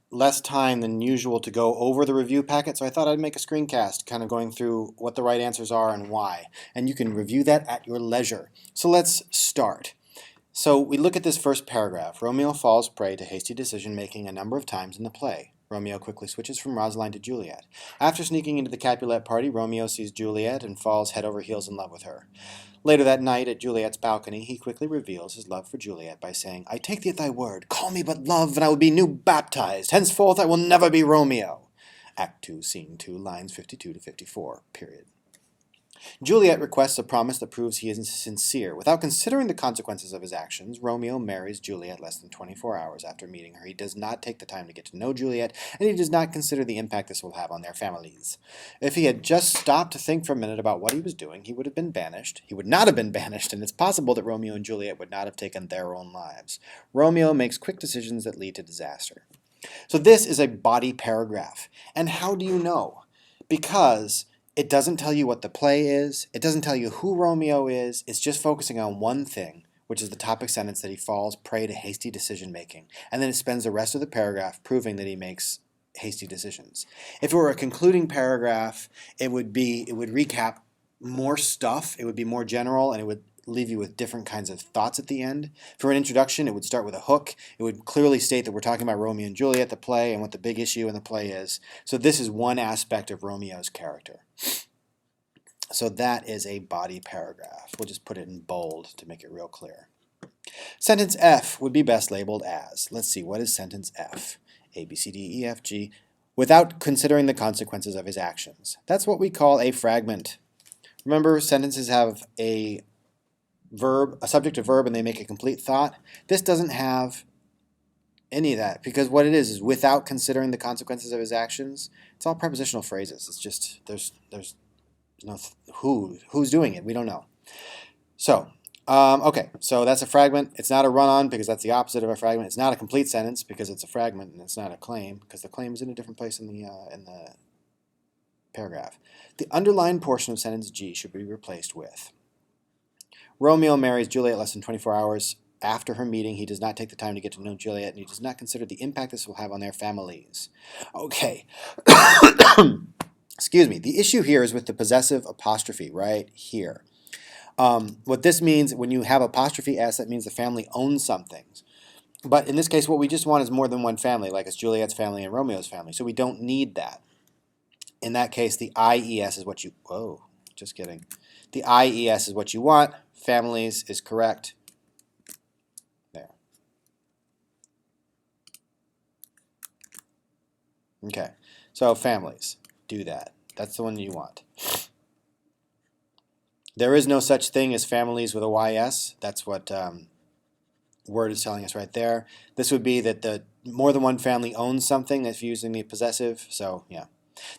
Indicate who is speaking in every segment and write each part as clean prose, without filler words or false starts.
Speaker 1: less time than usual to go over the review packet, so I thought I'd make a screencast kind of going through what the right answers are and why. And you can review that at your leisure. So let's start. So we look at this first paragraph. Romeo falls prey to hasty decision-making a number of times in the play. Romeo quickly switches from Rosaline to Juliet. After sneaking into the Capulet party, Romeo sees Juliet and falls head over heels in love with her. Later that night, at Juliet's balcony, he quickly reveals his love for Juliet by saying, "I take thee at thy word. Call me but love, and I will be new baptized. Henceforth I will never be Romeo." Act 2, Scene 2, lines 52 to 54, period. Juliet requests a promise that proves he is sincere. Without considering the consequences of his actions, Romeo marries Juliet less than 24 hours after meeting her. He does not take the time to get to know Juliet, and he does not consider the impact this will have on their families. If he had just stopped to think for a minute about what he was doing, he would have been banished. He would not have been banished, and it's possible that Romeo and Juliet would not have taken their own lives. Romeo makes quick decisions that lead to disaster. So this is a body paragraph. And how do you know? Because it doesn't tell you what the play is. It doesn't tell you who Romeo is. It's just focusing on one thing, which is the topic sentence that he falls prey to hasty decision-making. And then it spends the rest of the paragraph proving that he makes hasty decisions. If it were a concluding paragraph, it would recap more stuff. It would be more general, and it would leave you with different kinds of thoughts at the end. For an introduction, it would start with a hook. It would clearly state that we're talking about Romeo and Juliet, the play, and what the big issue in the play is. So this is one aspect of Romeo's character. So that is a body paragraph. We'll just put it in bold to make it real clear. Sentence F would be best labeled as, let's see, what is sentence F? A, B, C, D, E, F, G, without considering the consequences of his actions. That's what we call a fragment. Remember, sentences have a verb, a subject, a verb, and they make a complete thought. This doesn't have any of that, because what it is without considering the consequences of his actions. It's all prepositional phrases. It's just there's no who's doing it. We don't know. So okay, so that's a fragment. It's not a run-on because that's the opposite of a fragment. It's not a complete sentence because it's a fragment, and it's not a claim because the claim is in a different place in the paragraph. The underlined portion of sentence G should be replaced with, Romeo marries Juliet less than 24 hours after her meeting. He does not take the time to get to know Juliet, and he does not consider the impact this will have on their families. Okay. Excuse me. The issue here is with the possessive apostrophe right here. What this means, when you have apostrophe S, that means the family owns something. But in this case, what we just want is more than one family, like it's Juliet's family and Romeo's family. So we don't need that. In that case, the IES is what you... Whoa, just kidding. The IES is what you want. Families is correct. There. Okay, so families. Do that. That's the one you want. There is no such thing as families with a YS. That's what word is telling us right there. This would be that the more than one family owns something that's using the possessive. So, yeah.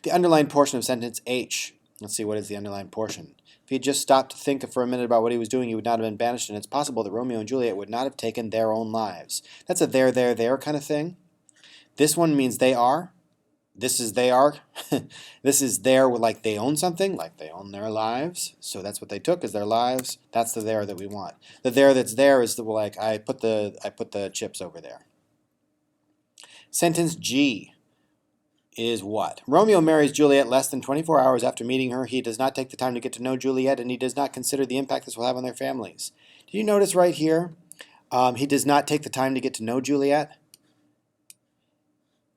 Speaker 1: The underlined portion of sentence H. Let's see, what is the underlined portion? If he had just stopped to think for a minute about what he was doing, he would not have been banished, and it's possible that Romeo and Juliet would not have taken their own lives. That's a there kind of thing. This one means they are. This is they are. This is there like they own something, like they own their lives. So that's what they took as their lives. That's the there that we want. The there that's there is the, like I put the chips over there. Sentence G is what? Romeo marries Juliet less than 24 hours after meeting her. He does not take the time to get to know Juliet, and he does not consider the impact this will have on their families. Do you notice right here? He does not take the time to get to know Juliet.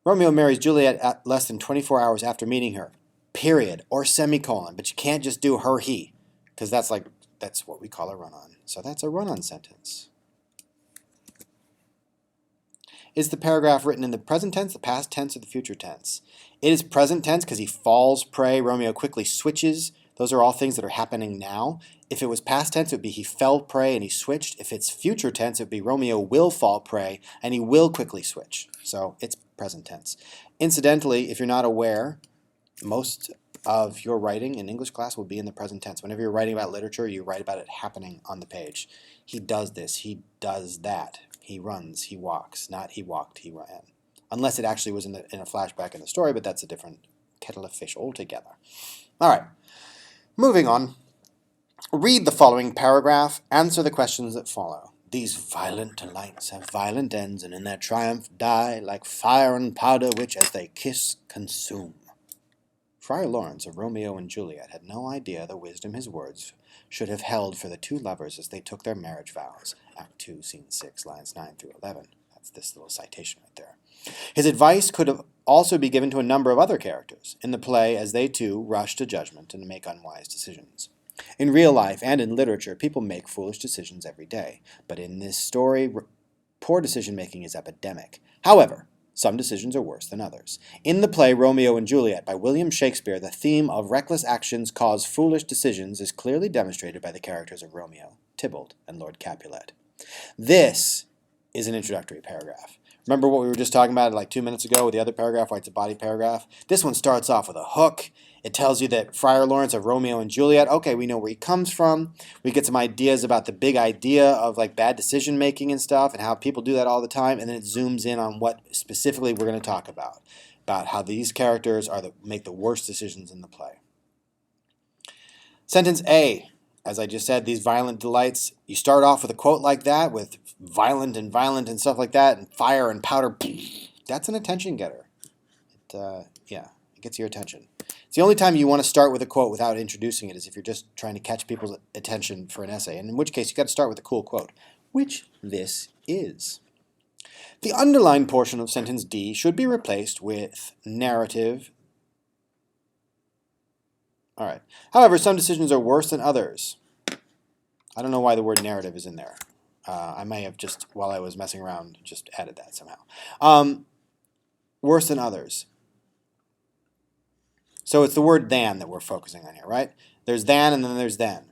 Speaker 1: Romeo marries Juliet at less than 24 hours after meeting her. Period. Or semicolon. But you can't just do her, he. Because that's what we call a run-on. So that's a run-on sentence. Is the paragraph written in the present tense, the past tense, or the future tense? It is present tense because he falls prey. Romeo quickly switches. Those are all things that are happening now. If it was past tense, it would be he fell prey and he switched. If it's future tense, it would be Romeo will fall prey and he will quickly switch. So it's present tense. Incidentally, if you're not aware, most of your writing in English class will be in the present tense. Whenever you're writing about literature, you write about it happening on the page. He does this. He does that. He runs, he walks, not he walked, he ran. Unless it actually was in a flashback in the story, but that's a different kettle of fish altogether. All right, moving on. Read the following paragraph, answer the questions that follow. These violent delights have violent ends, and in their triumph die, like fire and powder which, as they kiss, consume. Friar Lawrence of Romeo and Juliet had no idea the wisdom his words should have held for the two lovers as they took their marriage vows. Act 2, Scene 6, lines 9 through 11. That's this little citation right there. His advice could have also be given to a number of other characters in the play as they too rush to judgment and make unwise decisions. In real life and in literature, people make foolish decisions every day, but in this story, poor decision-making is epidemic. However, some decisions are worse than others. In the play Romeo and Juliet by William Shakespeare, the theme of reckless actions cause foolish decisions is clearly demonstrated by the characters of Romeo, Tybalt, and Lord Capulet. This is an introductory paragraph. Remember what we were just talking about like 2 minutes ago with the other paragraph, why it's a body paragraph? This one starts off with a hook. It tells you that Friar Lawrence of Romeo and Juliet, okay, we know where he comes from. We get some ideas about the big idea of like bad decision making and stuff and how people do that all the time. And then it zooms in on what specifically we're going to talk about how these characters make the worst decisions in the play. Sentence A. As I just said, these violent delights, you start off with a quote like that with violent and stuff like that, and fire and powder. That's an attention getter. It gets your attention. It's the only time you want to start with a quote without introducing it is if you're just trying to catch people's attention for an essay, and in which case you've got to start with a cool quote, which this is. The underlined portion of sentence D should be replaced with narrative. All right. However, some decisions are worse than others. I don't know why the word narrative is in there. I may have just, while I was messing around, just added that somehow. Worse than others. So it's the word than that we're focusing on here, right? There's than and then there's then.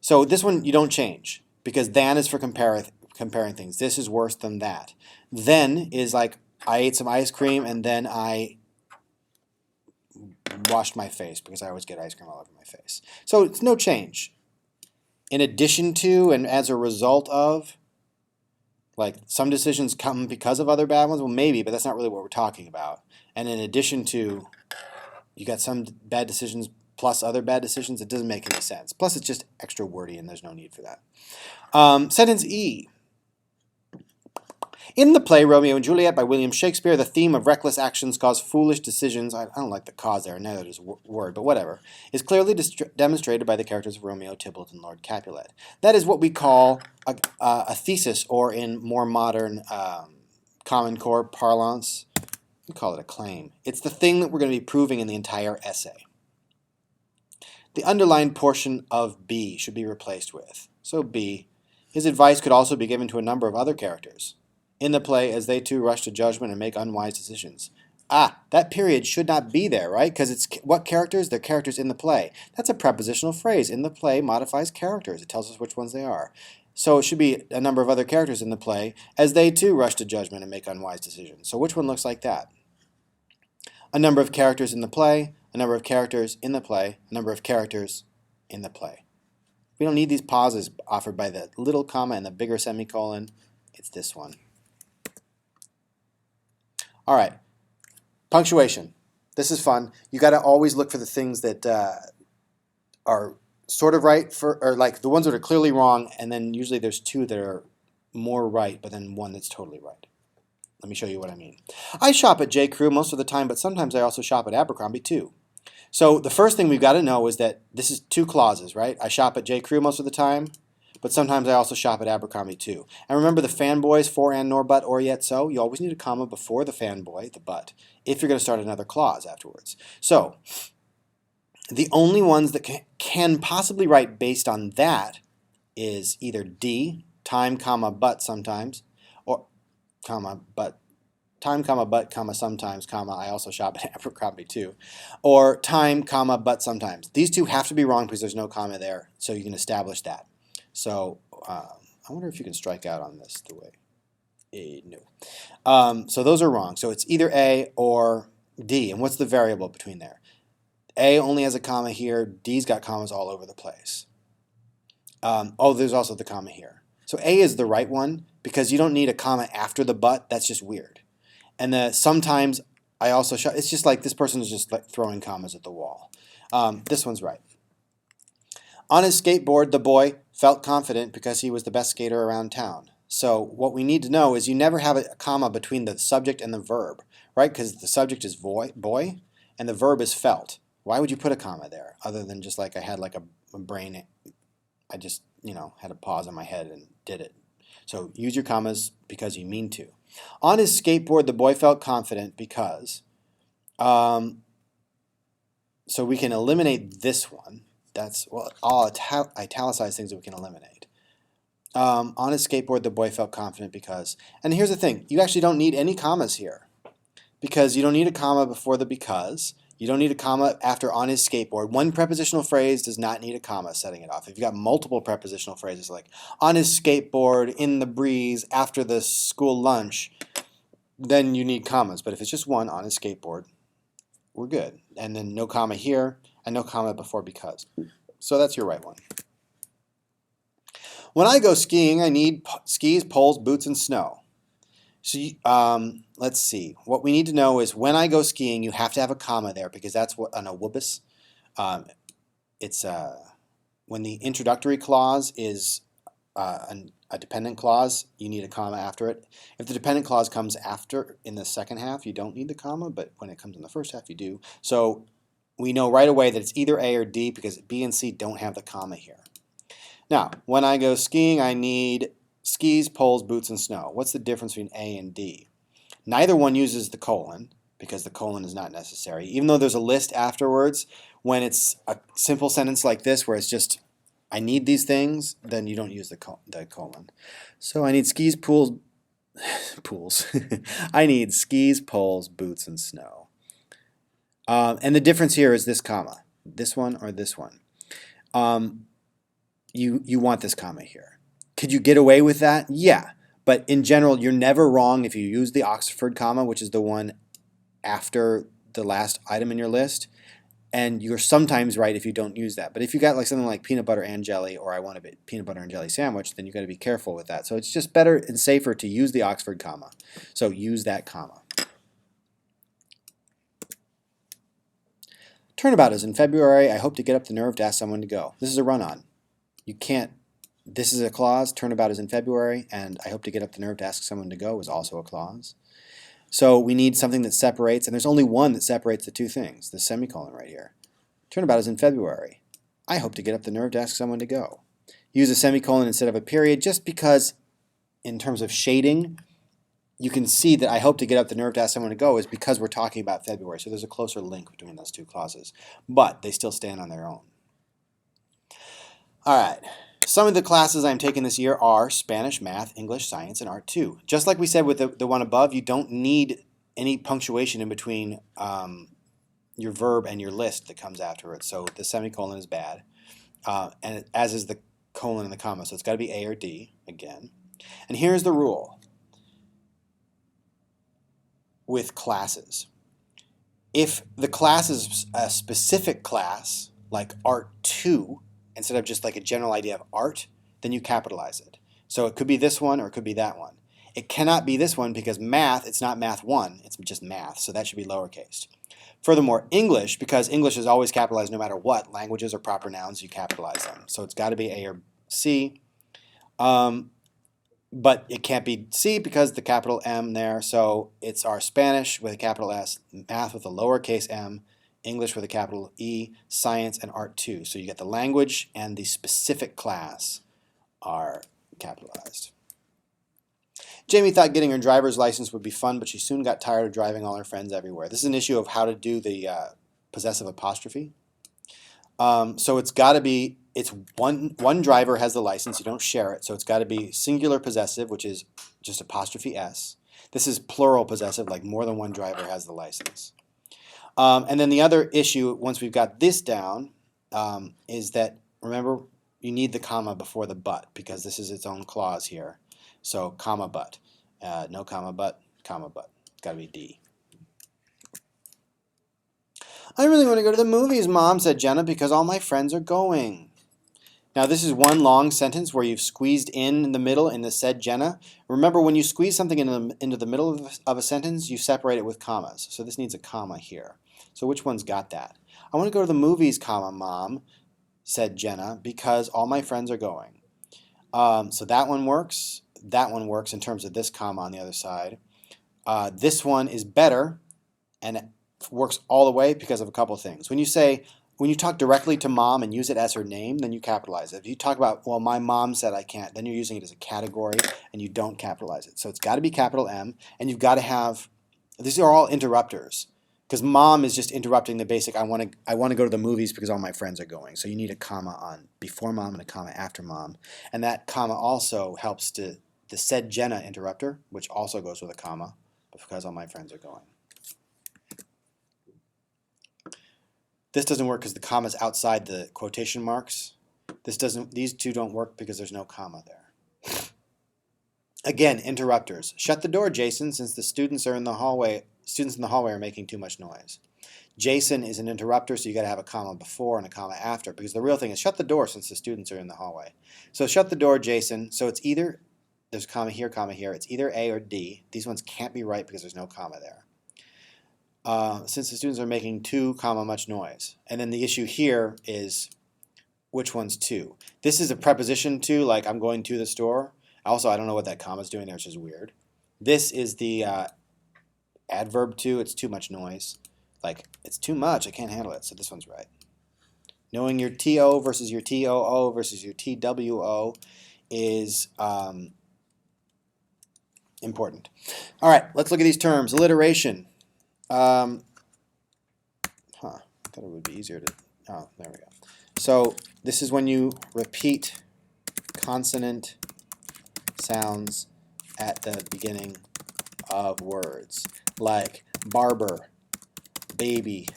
Speaker 1: So this one you don't change because than is for comparing things. This is worse than that. Then is like I ate some ice cream and then I washed my face because I always get ice cream all over my face. So it's no change. In addition to and as a result of, like some decisions come because of other bad ones, well maybe, but that's not really what we're talking about. And in addition to, you got some bad decisions plus other bad decisions, it doesn't make any sense. Plus it's just extra wordy and there's no need for that. Sentence E. In the play Romeo and Juliet by William Shakespeare, the theme of reckless actions cause foolish decisions, I don't like the cause there, neither does word, but whatever, is clearly demonstrated by the characters of Romeo, Tybalt, and Lord Capulet. That is what we call a thesis, or in more modern Common Core parlance, we call it a claim. It's the thing that we're going to be proving in the entire essay. The underlined portion of B should be replaced with. So B, his advice could also be given to a number of other characters in the play as they too rush to judgment and make unwise decisions. That period should not be there, right? Because it's what characters? They're characters in the play. That's a prepositional phrase. In the play modifies characters. It tells us which ones they are. So it should be a number of other characters in the play as they too rush to judgment and make unwise decisions. So which one looks like that? A number of characters in the play, a number of characters in the play, a number of characters in the play. We don't need these pauses offered by the little comma and the bigger semicolon. It's this one. All right, punctuation. This is fun. You got to always look for the things that are sort of right, or like the ones that are clearly wrong, and then usually there's two that are more right, but then one that's totally right. Let me show you what I mean. I shop at J. Crew most of the time, but sometimes I also shop at Abercrombie too. So the first thing we've got to know is that this is two clauses, right? I shop at J. Crew most of the time, but sometimes I also shop at Abercrombie too. And remember the fanboys, for and nor but or yet so? You always need a comma before the fanboy, the but, if you're going to start another clause afterwards. So the only ones that can possibly write based on that is either D, time, comma, but sometimes, or comma, but, time, comma, but, comma, sometimes, comma, I also shop at Abercrombie too, or time, comma, but sometimes. These two have to be wrong because there's no comma there, so you can establish that. So I wonder if you can strike out on this the way. No. So those are wrong. So it's either A or D. And what's the variable between there? A only has a comma here. D's got commas all over the place. There's also the comma here. So A is the right one because you don't need a comma after the but. That's just weird. And the sometimes I also shop. It's just like this person is just like throwing commas at the wall. This one's right. On his skateboard, the boy felt confident because he was the best skater around town. So what we need to know is you never have a comma between the subject and the verb, right? Because the subject is boy, and the verb is felt. Why would you put a comma there other than just like I had like a brain, I just, had a pause in my head and did it. So use your commas because you mean to. On his skateboard, the boy felt confident because, so we can eliminate this one. That's, well, all italicized things that we can eliminate. On his skateboard, the boy felt confident because, and here's the thing, you actually don't need any commas here because you don't need a comma before the because. You don't need a comma after on his skateboard. One prepositional phrase does not need a comma setting it off. If you've got multiple prepositional phrases like on his skateboard, in the breeze, after the school lunch, then you need commas. But if it's just one, on his skateboard, we're good. And then no comma here and no comma before because. So that's your right one. When I go skiing, I need skis, poles, boots, and snow. So let's see. What we need to know is when I go skiing, you have to have a comma there because that's what on a whoopus. It's when the introductory clause is a dependent clause, you need a comma after it. If the dependent clause comes after in the second half, you don't need the comma, but when it comes in the first half, you do. So we know right away that it's either A or D because B and C don't have the comma here. Now, when I go skiing, I need skis, poles, boots, and snow. What's the difference between A and D? Neither one uses the colon because the colon is not necessary. Even though there's a list afterwards, when it's a simple sentence like this where it's just, I need these things, then you don't use the colon. So I need skis, pools. I need skis, poles, boots, and snow. And the difference here is this comma. This one or this one. You want this comma here. Could you get away with that? Yeah. But in general, you're never wrong if you use the Oxford comma, which is the one after the last item in your list. And you're sometimes right if you don't use that. But if you got like something like peanut butter and jelly, or I want a peanut butter and jelly sandwich, then you got to be careful with that. So it's just better and safer to use the Oxford comma. So use that comma. Turnabout is in February. I hope to get up the nerve to ask someone to go. This is a run-on. You can't. This is a clause. Turnabout is in February, and I hope to get up the nerve to ask someone to go is also a clause. So we need something that separates, and there's only one that separates the two things, the semicolon right here. Turnabout is in February. I hope to get up the nerve to ask someone to go. Use a semicolon instead of a period just because in terms of shading, you can see that I hope to get up the nerve to ask someone to go is because we're talking about February. So there's a closer link between those two clauses, but they still stand on their own. All right. Some of the classes I'm taking this year are Spanish, Math, English, Science, and Art 2. Just like we said with the one above, you don't need any punctuation in between your verb and your list that comes afterwards. So the semicolon is bad, and as is the colon and the comma. So it's got to be A or D again. And here's the rule with classes. If the class is a specific class, like Art 2, instead of just like a general idea of art, then you capitalize it. So it could be this one or it could be that one. It cannot be this one because math, it's not math 1, it's just math, so that should be lowercase. Furthermore, English, because English is always capitalized no matter what, languages or proper nouns, you capitalize them. So it's got to be A or C, but it can't be C because the capital M there, so it's our Spanish with a capital S, math with a lowercase m, English with a capital E, Science, and Art 2. So you get the language and the specific class are capitalized. Jamie thought getting her driver's license would be fun, but she soon got tired of driving all her friends everywhere. This is an issue of how to do the possessive apostrophe. So it's got to be, it's one driver has the license, you don't share it, so it's got to be singular possessive, which is just apostrophe S. This is plural possessive, like more than one driver has the license. And then the other issue, once we've got this down, is that, remember, you need the comma before the but, because this is its own clause here. So, comma but. No comma but, comma but. It's got to be D. I really want to go to the movies, Mom, said Jenna, because all my friends are going. Now, this is one long sentence where you've squeezed in the middle in the said Jenna. Remember, when you squeeze something into the middle of a sentence, you separate it with commas. So this needs a comma here. So which one's got that? I want to go to the movies, comma, Mom, said Jenna, because all my friends are going. So that one works. That one works in terms of this comma on the other side. This one is better, and it works all the way because of a couple of things. When you talk directly to mom and use it as her name, then you capitalize it. If you talk about, well, my mom said I can't, then you're using it as a category and you don't capitalize it. So it's got to be capital M, and you've got to have, these are all interrupters, because mom is just interrupting the basic, I want to go to the movies because all my friends are going. So you need a comma on before mom and a comma after mom. And that comma also helps to the said Jenna interrupter, which also goes with a comma, because all my friends are going. This doesn't work because the comma's outside the quotation marks. These two don't work because there's no comma there. Again, interrupters. Shut the door, Jason, since the students in the hallway are making too much noise. Jason is an interrupter, so you got to have a comma before and a comma after, because the real thing is shut the door since the students are in the hallway. So shut the door, Jason. So it's either, there's a comma here, it's either A or D. These ones can't be right because there's no comma there. Since the students are making too, much noise. And then the issue here is which one's to. This is a preposition to, like I'm going to the store. Also, I don't know what that comma's doing there, which is weird. This is the adverb to, it's too much noise. Like, it's too much, I can't handle it, so this one's right. Knowing your TO versus your TOO versus your TWO is important. All right, let's look at these terms. Alliteration. I thought it would be easier to, oh, there we go. So this is when you repeat consonant sounds at the beginning of words, like barber, baby,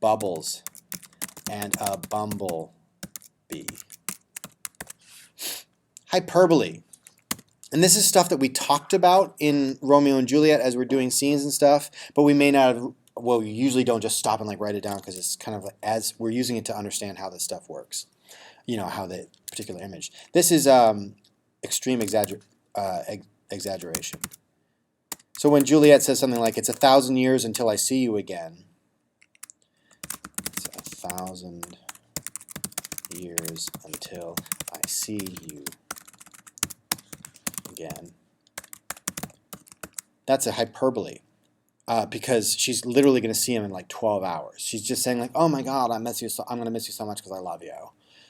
Speaker 1: bubbles, and a bumblebee. Hyperbole. And this is stuff that we talked about in Romeo and Juliet as we're doing scenes and stuff, but we may not have, well, we usually don't just stop and like write it down because it's kind of as we're using it to understand how this stuff works, you know, how the particular image. This is extreme exaggeration. So when Juliet says something like, it's 1,000 years until I see you again, it's 1,000 years until I see you again. That's a hyperbole because she's literally going to see him in like 12 hours. She's just saying like, oh my God, I'm going to miss you so much because I love you.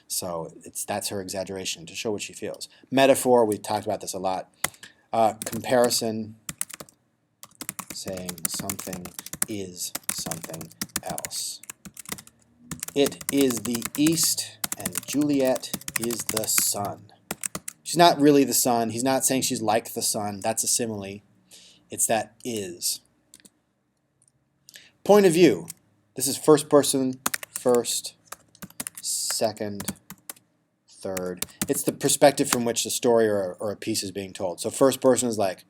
Speaker 1: So that's her exaggeration to show what she feels. Metaphor, we've talked about this a lot. Comparison, saying something is something else. It is the east and Juliet is the sun. She's not really the sun. He's not saying she's like the sun. That's a simile. It's that is. Point of view. This is first person, first, second, third. It's the perspective from which the story or a piece is being told. So first person is like,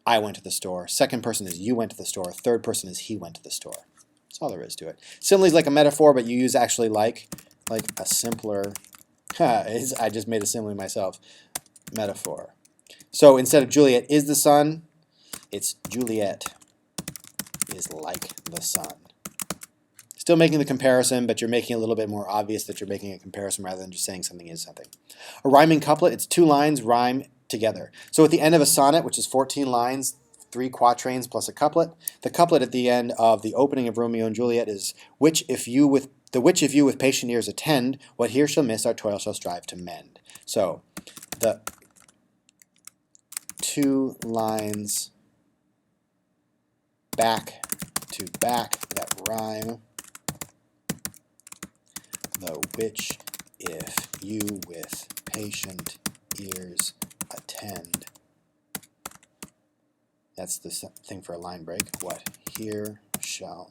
Speaker 1: I went to the store. Second person is you went to the store. Third person is he went to the store. That's all there is to it. Simile is like a metaphor, but you use actually like a simpler, I just made a simile myself, metaphor. So instead of Juliet is the sun, it's Juliet is like the sun. Still making the comparison, but you're making it a little bit more obvious that you're making a comparison rather than just saying something is something. A rhyming couplet, it's 2 lines rhyme together. So at the end of a sonnet, which is 14 lines, 3 quatrains plus a couplet, the couplet at the end of the opening of Romeo and Juliet is, which if you with patient ears attend, what here shall miss our toil shall strive to mend. So the 2 lines back to back that rhyme, the which if you with patient ears attend. That's the thing for a line break. What here shall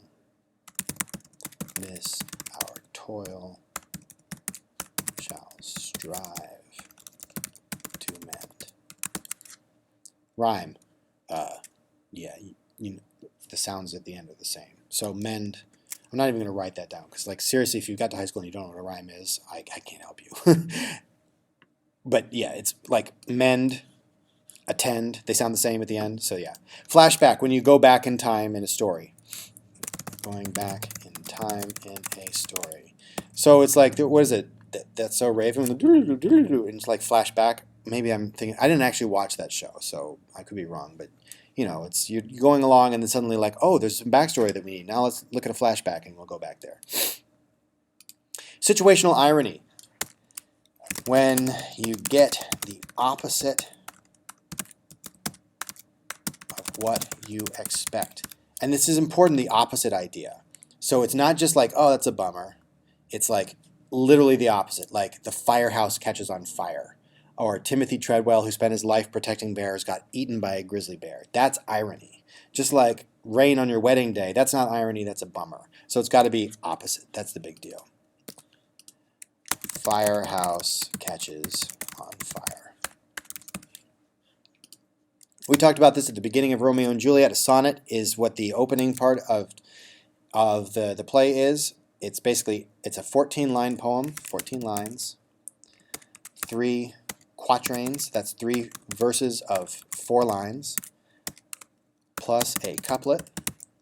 Speaker 1: miss our toil shall strive to mend. Rhyme. Yeah, you know, the sounds at the end are the same. So mend. I'm not even going to write that down because, like, seriously, if you got to high school and you don't know what a rhyme is, I can't help you. But yeah, it's like mend, attend. They sound the same at the end. So yeah. Flashback, when you go back in time in a story. Going back in time in a story. So it's like, what is it? That's So Raven, and it's like flashback. Maybe I'm thinking, I didn't actually watch that show, so I could be wrong, but you know, it's you're going along and then suddenly like, oh, there's some backstory that we need. Now let's look at a flashback and we'll go back there. Situational irony. When you get the opposite of what you expect. And this is important, the opposite idea. So it's not just like, oh, that's a bummer. It's like literally the opposite, like the firehouse catches on fire. Or Timothy Treadwell, who spent his life protecting bears, got eaten by a grizzly bear. That's irony. Just like rain on your wedding day, that's not irony, that's a bummer. So it's got to be opposite. That's the big deal. Firehouse catches on fire. We talked about this at the beginning of Romeo and Juliet. A sonnet is what the opening part of the play is. It's basically, it's a 14-line poem, 14 lines, 3 quatrains, that's 3 verses of 4 lines, plus a couplet.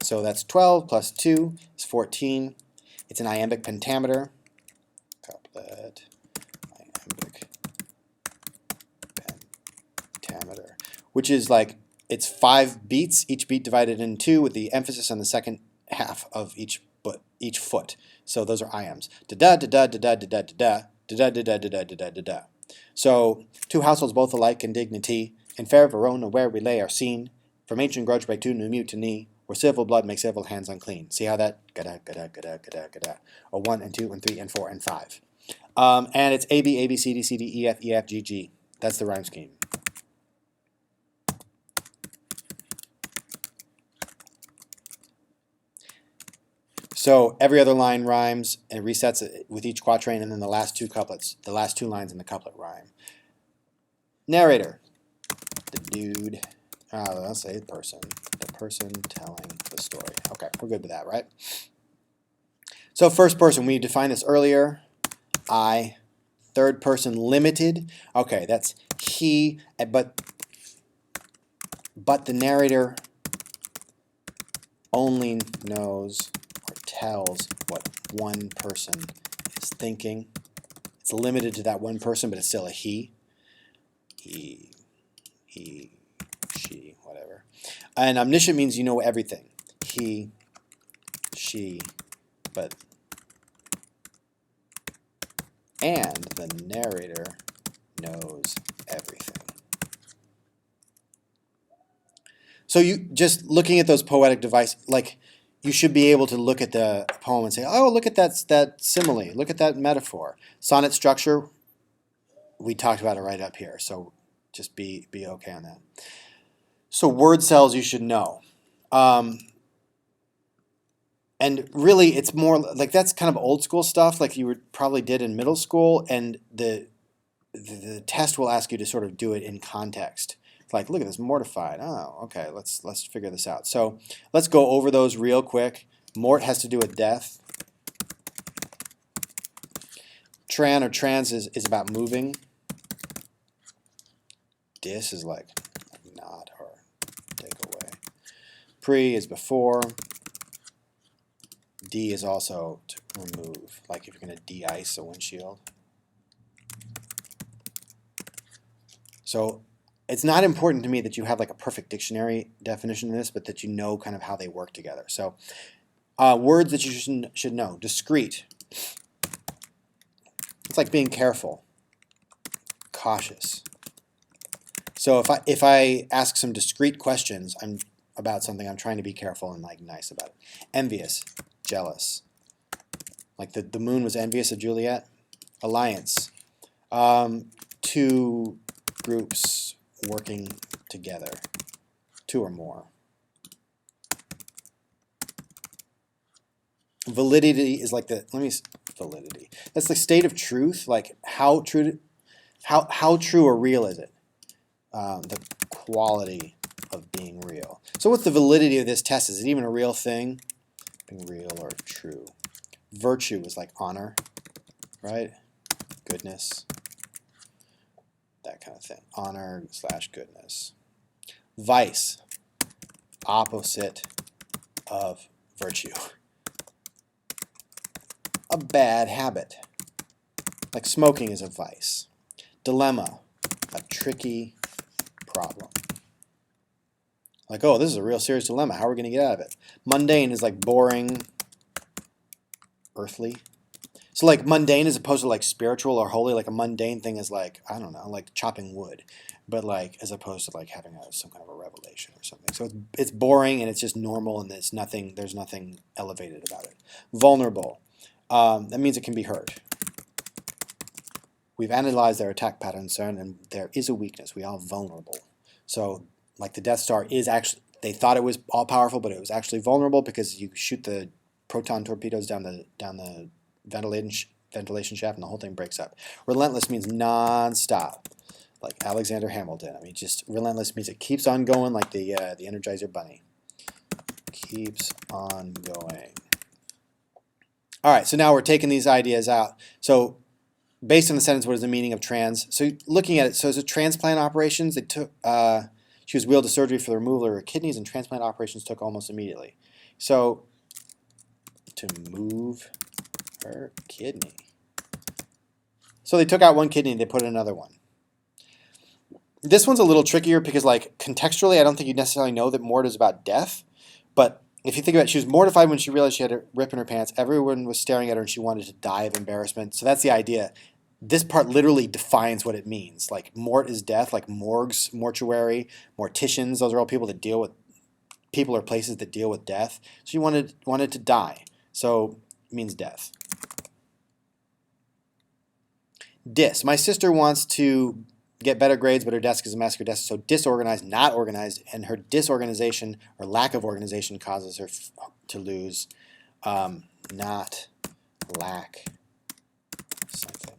Speaker 1: So that's 12 plus 2 is 14. It's an iambic pentameter. Couplet, iambic pentameter, which is like, it's 5 beats, each beat divided in 2 with the emphasis on the second half of each foot. So those are iambs. Da da da da da da da da da da da da da da da da da da. So 2 households both alike in dignity, in fair Verona where we lay our scene, from ancient grudge break to new mutiny, where civil blood makes civil hands unclean. See how that gada gada gada gada gada, or 1 and 2 and 3 and 4 and 5. And it's A B A B C D C D E F E F G G. That's the rhyme scheme. So every other line rhymes and resets it with each quatrain, and then the last 2 couplets, the last 2 lines in the couplet rhyme. Narrator, the dude, I'll say the person telling the story. Okay, we're good with that, right? So first person, we defined this earlier. I. Third person limited. Okay, that's he, but the narrator only knows or tells what one person is thinking. It's limited to that one person, but it's still a he. He, she, whatever. And omniscient means you know everything. He, she, but... And the narrator knows everything. So you just looking at those poetic devices, like you should be able to look at the poem and say, oh, look at that simile, look at that metaphor. Sonnet structure, we talked about it right up here, so just be okay on that. So word cells you should know. And really, it's more like that's kind of old school stuff, like you probably did in middle school, and the test will ask you to sort of do it in context. It's like, look at this, mortified. Oh, okay, let's figure this out. So let's go over those real quick. Mort has to do with death. Tran or trans is about moving. Dis is like not or take away. Pre is before. D is also to remove, like if you're going to de-ice a windshield. So it's not important to me that you have like a perfect dictionary definition of this, but that you know kind of how they work together. So words that you should know. Discreet. It's like being careful. Cautious. So if I ask some discreet questions about something, I'm trying to be careful and like nice about it. Envious. Jealous. Like the moon was envious of Juliet. Alliance. 2 groups working together. 2 or more. Validity is like validity. That's the state of truth. Like how true or real is it? The quality of being real. So what's the validity of this test? Is it even a real thing? Real or true. Virtue is like honor, right? Goodness, that kind of thing. Honor / goodness. Vice, opposite of virtue. A bad habit. Like smoking is a vice. Dilemma, a tricky problem. Like, oh, this is a real serious dilemma. How are we going to get out of it? Mundane is like boring, earthly. So like mundane as opposed to like spiritual or holy, like a mundane thing is like, I don't know, like chopping wood. But like as opposed to like having some kind of a revelation or something. So it's boring and it's just normal and there's nothing elevated about it. Vulnerable. That means it can be hurt. We've analyzed their attack patterns, and there is a weakness. We are vulnerable. So like the Death Star is actually, they thought it was all powerful, but it was actually vulnerable because you shoot the proton torpedoes down the ventilation shaft and the whole thing breaks up. Relentless means non-stop, like Alexander Hamilton. I mean, just relentless means it keeps on going, like the Energizer Bunny. Keeps on going. All right, so now we're taking these ideas out. So based on the sentence, what is the meaning of trans? So looking at it, so as a transplant operations, they took, she was wheeled to surgery for the removal of her kidneys, and transplant operations took almost immediately. So to move her kidney. So they took out one kidney and they put in another one. This one's a little trickier because like contextually, I don't think you necessarily know that mort is about death. But if you think about it, she was mortified when she realized she had a rip in her pants. Everyone was staring at her and she wanted to die of embarrassment. So that's the idea. This part literally defines what it means. Like mort is death, like morgues, mortuary, morticians, those are all people that deal with people or places that deal with death. She wanted to die. So it means death. Dis. My sister wants to get better grades, but her desk is a mess. Her desk is so disorganized, not organized, and her disorganization or lack of organization causes her to lose. Not lack something.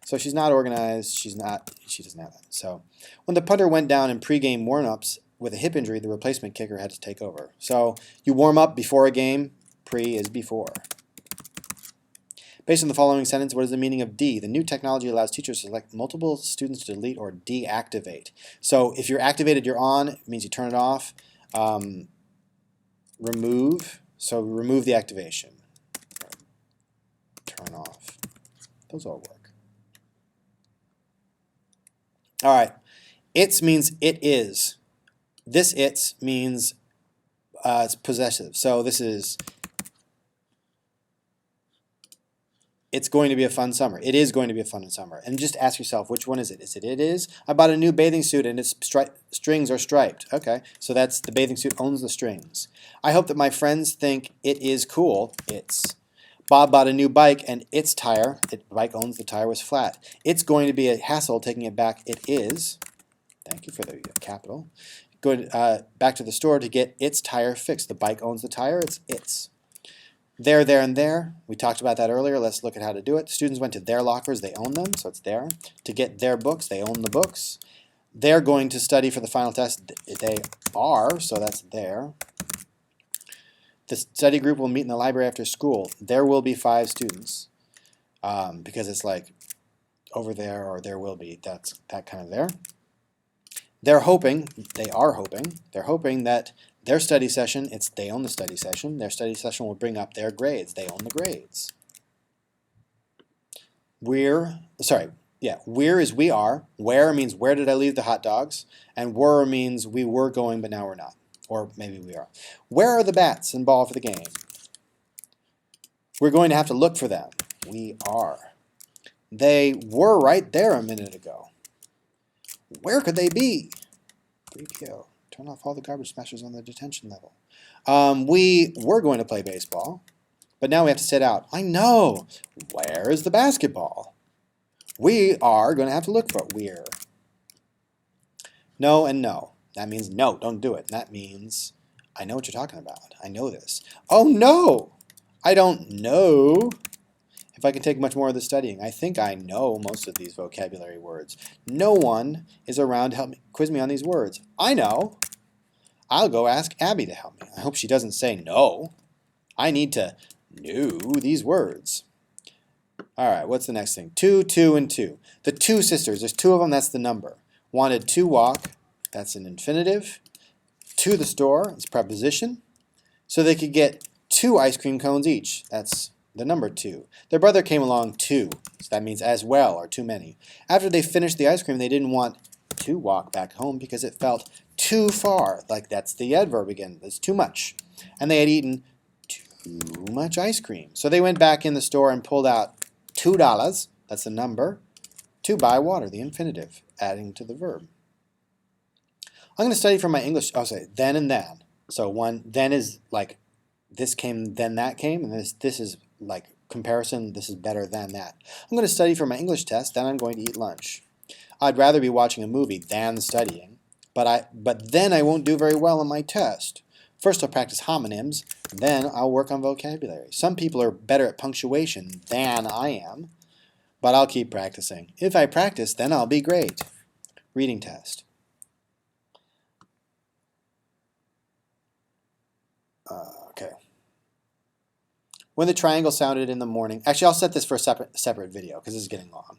Speaker 1: So she's not organized. She doesn't have that. So when the punter went down in pregame warm-ups with a hip injury, the replacement kicker had to take over. So you warm up before a game. Pre is before. Based on the following sentence, what is the meaning of D? The new technology allows teachers to select multiple students to delete or deactivate. So if you're activated, you're on. It means you turn it off. Remove. So remove the activation. Turn off. Those all work. All right. It's means it is. This it's means it's possessive. So this is, it's going to be a fun summer. It is going to be a fun summer. And just ask yourself, which one is it? Is it it is? I bought a new bathing suit and its strings are striped. Okay, so that's the bathing suit owns the strings. I hope that my friends think it is cool. It's. Bob bought a new bike and its tire, bike owns the tire, was flat. It's going to be a hassle taking it back. It is. Thank you for the capital. Go back to the store to get its tire fixed. The bike owns the tire. It's its. There, and there. We talked about that earlier. Let's look at how to do it. Students went to their lockers. They own them, so it's there. To get their books, they own the books. They're going to study for the final test. They are, so that's there. The study group will meet in the library after school. There will be 5 students because it's like over there or there will be. That's that kind of there. They're hoping, they are hoping, they're hoping that their study session, they own the study session. Their study session will bring up their grades. They own the grades. We're is we are. Where means where did I leave the hot dogs? And were means we were going but now we're not. Or maybe we are. Where are the bats and ball for the game? We're going to have to look for them. We are. They were right there a minute ago. Where could they be? 3PO. Turn off all the garbage smashers on the detention level. We were going to play baseball, but now we have to sit out. I know. Where is the basketball? We are going to have to look for it. We're. No and no. That means no, don't do it. And that means I know what you're talking about. I know this. Oh no! I don't know. If I can take much more of the studying, I think I know most of these vocabulary words. No one is around to help me quiz me on these words. I know. I'll go ask Abby to help me. I hope she doesn't say no. I need to know these words. All right, what's the next thing? 2, 2, and 2. The 2 sisters, there's 2 of them, that's the number. Wanted to walk, that's an infinitive. To the store, it's preposition. So they could get 2 ice cream cones each. That's the number 2. Their brother came along too, so that means as well, or too many. After they finished the ice cream, they didn't want to walk back home because it felt too far. Like that's the adverb again, it's too much. And they had eaten too much ice cream. So they went back in the store and pulled out $2, that's the number, to buy water, the infinitive, adding to the verb. I'm going to study from my English, I'll say then and then. So one, then is like this came, then that came, and this is like comparison, this is better than that. I'm going to study for my English test, then I'm going to eat lunch. I'd rather be watching a movie than studying, but then I won't do very well on my test. First I'll practice homonyms, then I'll work on vocabulary. Some people are better at punctuation than I am, but I'll keep practicing. If I practice, then I'll be great. Reading test. Okay. When the triangle sounded in the morning, actually I'll set this for a separate video because this is getting long.